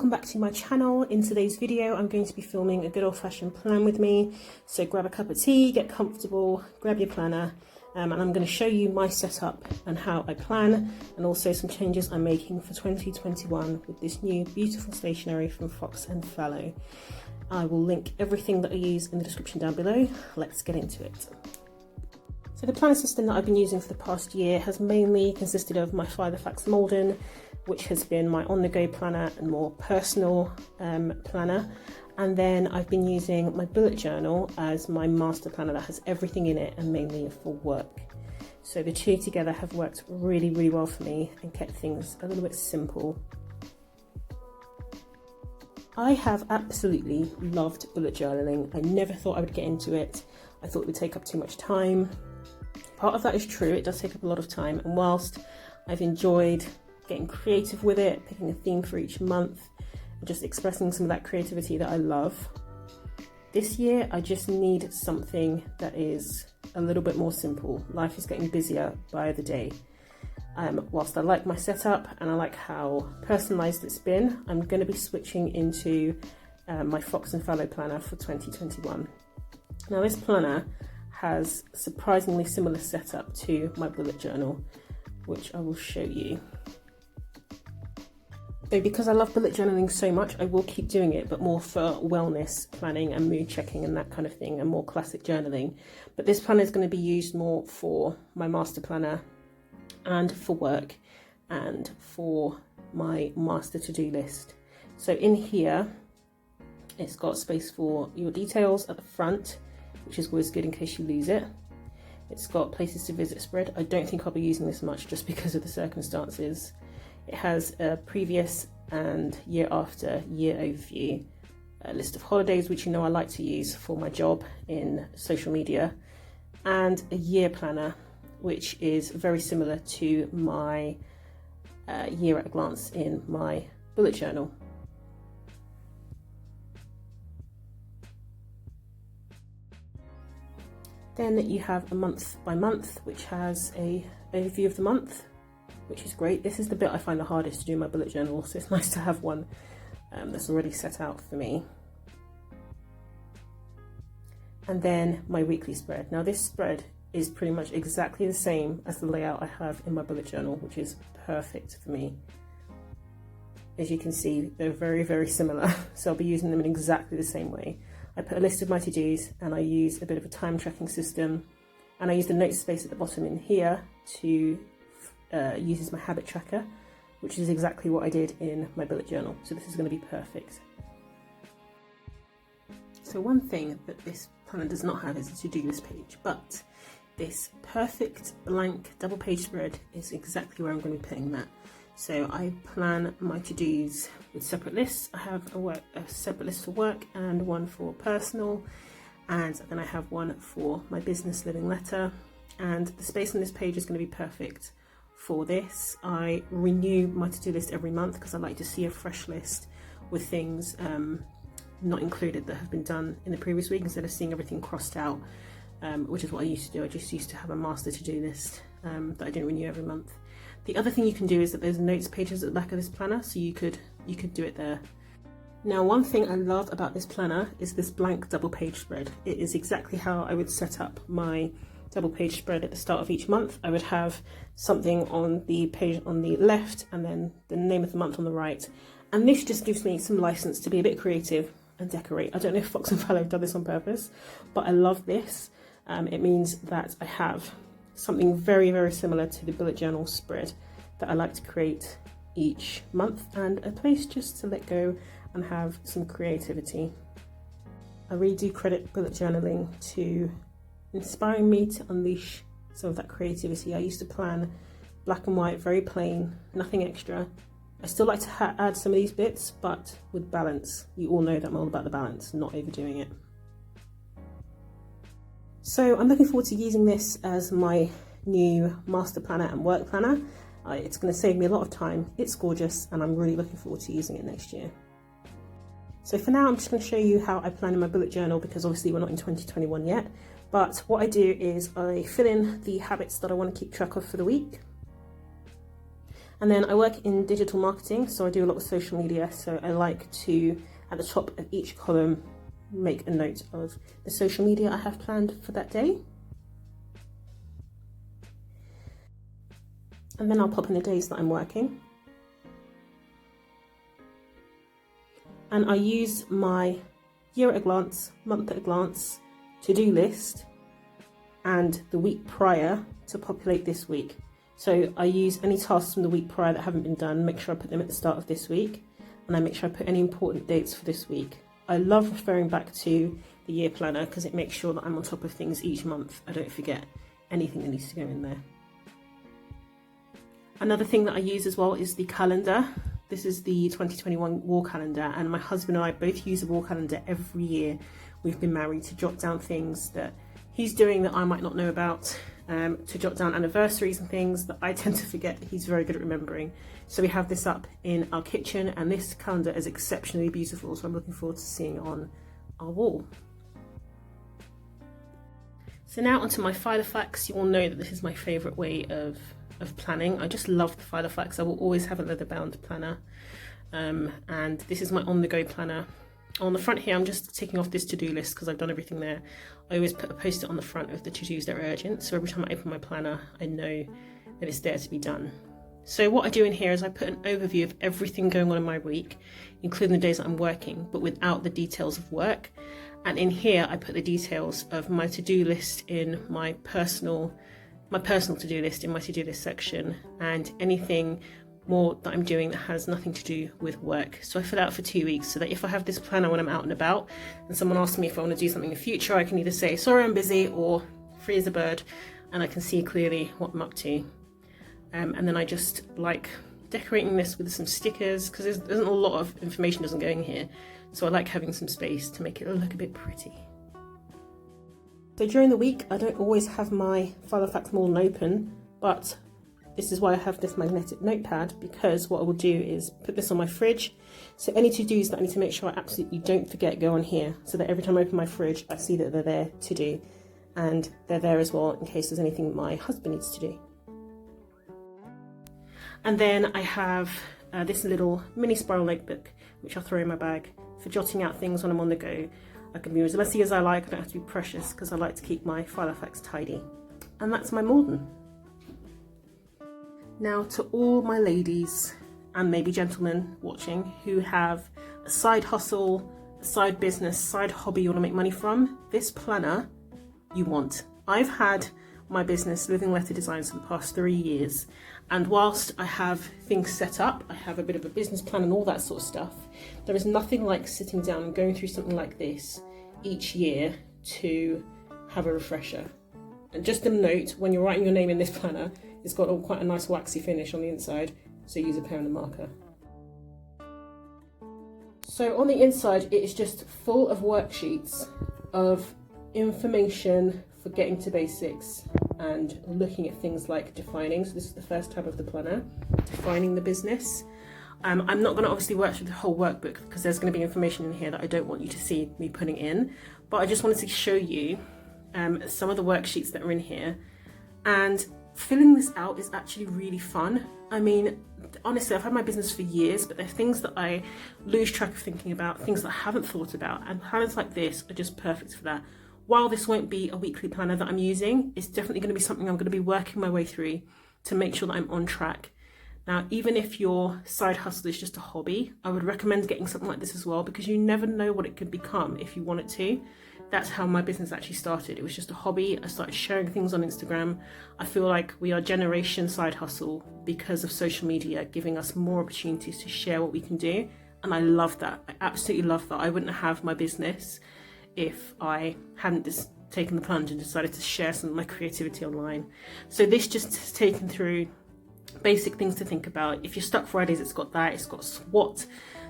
welcome back to my channel. In today's video I'm going to be filming a good old-fashioned plan with me. So grab a cup of tea, get comfortable, grab your planner, and I'm going to show you my setup and how I plan, and also some changes I'm making for 2021 with this new beautiful stationery from Fox Fallow. I will link everything that I use in the description down below. Let's get into it. So the planner system that I've been using for the past year has mainly consisted of my Filofax Malden, which has been my on-the-go planner and more personal planner. And then I've been using my bullet journal as my master planner that has everything in it and mainly for work. So the two together have worked really, really well for me and kept things a little bit simple. I have absolutely loved bullet journaling. I never thought I would get into it. I thought it would take up too much time. Part of that is true, it does take up a lot of time, and whilst I've enjoyed getting creative with it, picking a theme for each month, and just expressing some of that creativity that I love, this year I just need something that is a little bit more simple. Life is getting busier by the day. Whilst I like my setup and I like how personalised it's been, I'm going to be switching into my Fox Fallow planner for 2021. Now this planner has surprisingly similar setup to my bullet journal, which I will show you. So because I love bullet journaling so much, I will keep doing it, but more for wellness planning and mood checking and that kind of thing, and more classic journaling. But this planner is going to be used more for my master planner and for work and for my master to-do list. So in here, it's got space for your details at the front, which is always good in case you lose it. It's got places to visit spread. I don't think I'll be using this much just because of the circumstances. It has a previous and year after year overview, a list of holidays, which you know I like to use for my job in social media, and a year planner, which is very similar to my year at a glance in my bullet journal. Then you have a month by month, which has a overview of the month, which is great. This is the bit I find the hardest to do in my bullet journal, so it's nice to have one that's already set out for me. And then my weekly spread. Now this spread is pretty much exactly the same as the layout I have in my bullet journal, which is perfect for me. As you can see, they're very, very similar, so I'll be using them in exactly the same way. I put a list of my to-dos and I use a bit of a time tracking system, and I use the note space at the bottom in here to use as my habit tracker, which is exactly what I did in my bullet journal. So this is going to be perfect. So one thing that this planner does not have is a to-do list page, but this perfect blank double page spread is exactly where I'm going to be putting that. So I plan my to-dos with separate lists. I have a separate list for work and one for personal, and then I have one for my business living letter, and the space on this page is going to be perfect for this. I renew my to-do list every month because I like to see a fresh list with things not included that have been done in the previous week, instead of seeing everything crossed out, which is what I used to do. I just used to have a master to-do list that I didn't renew every month. The other thing you can do is that there's notes pages at the back of this planner, so you could do it there. Now, one thing I love about this planner is this blank double page spread. It is exactly how I would set up my double page spread at the start of each month. I would have something on the page on the left and then the name of the month on the right. And this just gives me some license to be a bit creative and decorate. I don't know if Fox Fallow have done this on purpose, but I love this. It means that I have something very, very similar to the bullet journal spread that I like to create each month, and a place just to let go and have some creativity. I really do credit bullet journaling to inspiring me to unleash some of that creativity. I used to plan black and white, very plain, nothing extra. I still like to add some of these bits, but with balance. You all know that I'm all about the balance, not overdoing it. So I'm looking forward to using this as my new master planner and work planner. It's going to save me a lot of time. It's gorgeous, and I'm really looking forward to using it next year. So for now, I'm just going to show you how I plan in my bullet journal, because obviously we're not in 2021 yet. But what I do is I fill in the habits that I want to keep track of for the week. And then I work in digital marketing, so I do a lot of social media. So I like to, at the top of each column, make a note of the social media I have planned for that day. And then I'll pop in the days that I'm working. And I use my year at a glance, month at a glance, to-do list and the week prior to populate this week. So I use any tasks from the week prior that haven't been done, make sure I put them at the start of this week, and I make sure I put any important dates for this week. I love referring back to the year planner because it makes sure that I'm on top of things each month. I don't forget anything that needs to go in there. Another thing that I use as well is the calendar. This is the 2021 wall calendar, and my husband and I both use a wall calendar every year we've been married to jot down things that he's doing that I might not know about, to jot down anniversaries and things that I tend to forget that he's very good at remembering. So we have this up in our kitchen, and this calendar is exceptionally beautiful, so I'm looking forward to seeing it on our wall. So now onto my Filofax. You all know that this is my favourite way of planning. I just love the Filofax. I will always have a leather bound planner, and this is my on-the-go planner. On the front here, I'm just ticking off this to-do list because I've done everything there. I always put a post-it on the front of the to-dos that are urgent, so every time I open my planner I know that it's there to be done. So what I do in here is I put an overview of everything going on in my week, including the days that I'm working, but without the details of work. And in here I put the details of my to-do list in my personal to-do list in my to-do list section, and anything more that I'm doing that has nothing to do with work. So I fill out for 2 weeks so that if I have this planner when I'm out and about and someone asks me if I want to do something in the future, I can either say sorry I'm busy or free as a bird, and I can see clearly what I'm up to. And then I just like decorating this with some stickers because there's a lot of information doesn't go in here, so I like having some space to make it look a bit pretty. So during the week I don't always have my Filofax Malden open, but this is why I have this magnetic notepad, because what I will do is put this on my fridge. So any to-dos that I need to make sure I absolutely don't forget go on here, so that every time I open my fridge I see that they're there to do, and they're there as well in case there's anything my husband needs to do. And then I have this little mini spiral notebook which I'll throw in my bag for jotting out things when I'm on the go. I can be as messy as I like, I don't have to be precious because I like to keep my Filofax tidy. And that's my Malden. Now to all my ladies and maybe gentlemen watching who have a side hustle, a side business, side hobby you want to make money from, this planner you want. I've had my business Living Letter Designs for the past 3 years, and whilst I have things set up, I have a bit of a business plan and all that sort of stuff, there is nothing like sitting down and going through something like this each year to have a refresher. And just a note, when you're writing your name in this planner, it's got quite a nice waxy finish on the inside, so use a pen and a marker. So on the inside it is just full of worksheets of information for getting to basics and looking at things like defining. So this is the first tab of the planner, defining the business. I'm not going to obviously work through the whole workbook because there's going to be information in here that I don't want you to see me putting in, but I just wanted to show you some of the worksheets that are in here, and filling this out is actually really fun. I mean, honestly, I've had my business for years, but there are things that I lose track of thinking about, things that I haven't thought about, and planners like this are just perfect for that. While this won't be a weekly planner that I'm using, it's definitely going to be something I'm going to be working my way through to make sure that I'm on track. Now, even if your side hustle is just a hobby, I would recommend getting something like this as well, because you never know what it could become if you want it to. That's how my business actually started. It was just a hobby. I started sharing things on Instagram. I feel like we are generation side hustle because of social media giving us more opportunities to share what we can do. And I love that. I absolutely love that. I wouldn't have my business if I hadn't just taken the plunge and decided to share some of my creativity online. So this just has taken through basic things to think about. If you're stuck Fridays, it's got that. It's got a SWOT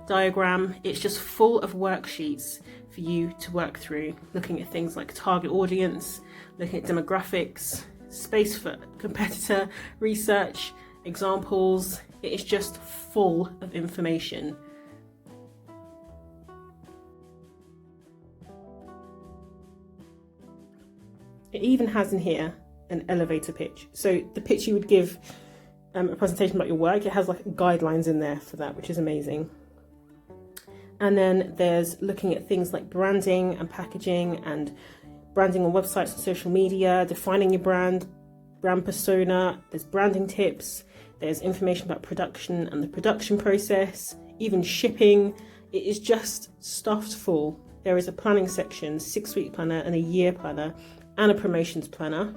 diagram. It's just full of worksheets for you to work through, looking at things like target audience, looking at demographics, space for competitor research, examples. It is just full of information. It even has in here an elevator pitch. So the pitch you would give a presentation about your work. It has like guidelines in there for that, which is amazing. And then there's looking at things like branding and packaging and branding on websites and social media, defining your brand persona. There's branding tips. There's information about production and the production process, even shipping. It is just stuffed full. There is a planning section, 6-week planner and a year planner and a promotions planner.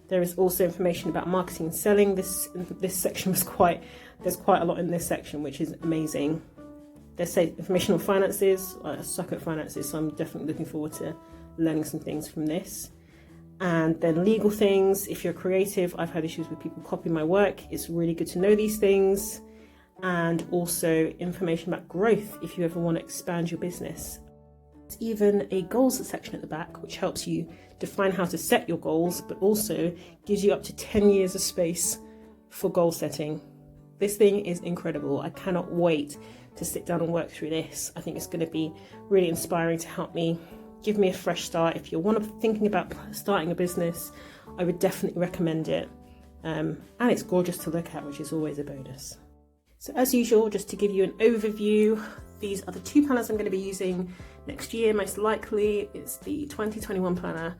There is also information about marketing and selling. This section was there's quite a lot in this section, which is amazing. There's information on finances. I suck at finances, so I'm definitely looking forward to learning some things from this. And then legal things. If you're creative, I've had issues with people copying my work. It's really good to know these things. And also information about growth if you ever want to expand your business. There's even a goals section at the back, which helps you define how to set your goals, but also gives you up to 10 years of space for goal setting. This thing is incredible. I cannot wait to sit down and work through this. I think it's going to be really inspiring to help me, give me a fresh start. If you're thinking about starting a business, I would definitely recommend it. And it's gorgeous to look at, which is always a bonus. So as usual, just to give you an overview, these are the 2 planners I'm going to be using next year, most likely. It's the 2021 planner,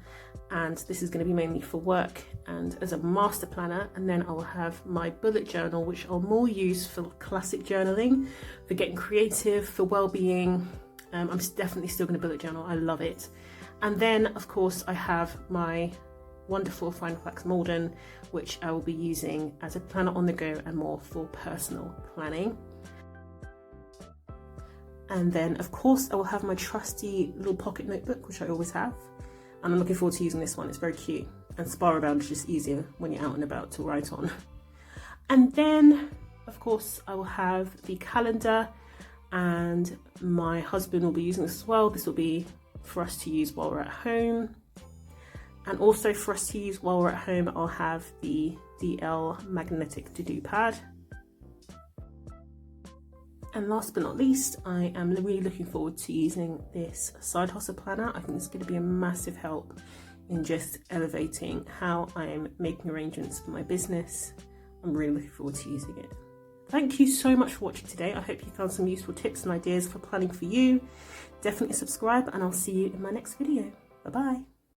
and this is going to be mainly for work and as a master planner. And then I will have my bullet journal, which I'll more use for classic journaling, for getting creative, for well-being. I'm definitely still going to bullet journal. I love it. And then, of course, I have my wonderful Filofax Malden, which I will be using as a planner on the go and more for personal planning. And then, of course, I will have my trusty little pocket notebook, which I always have. And I'm looking forward to using this one. It's very cute. And spiral bound is just easier when you're out and about to write on. And then, of course, I will have the calendar, and my husband will be using this as well. This will be for us to use while we're at home. And also for us to use while we're at home, I'll have the DL magnetic to-do pad. And last but not least, I am really looking forward to using this side hustle planner. I think it's going to be a massive help in just elevating how I am making arrangements for my business. I'm really looking forward to using it. Thank you so much for watching today. I hope you found some useful tips and ideas for planning for you. Definitely subscribe, and I'll see you in my next video. Bye-bye.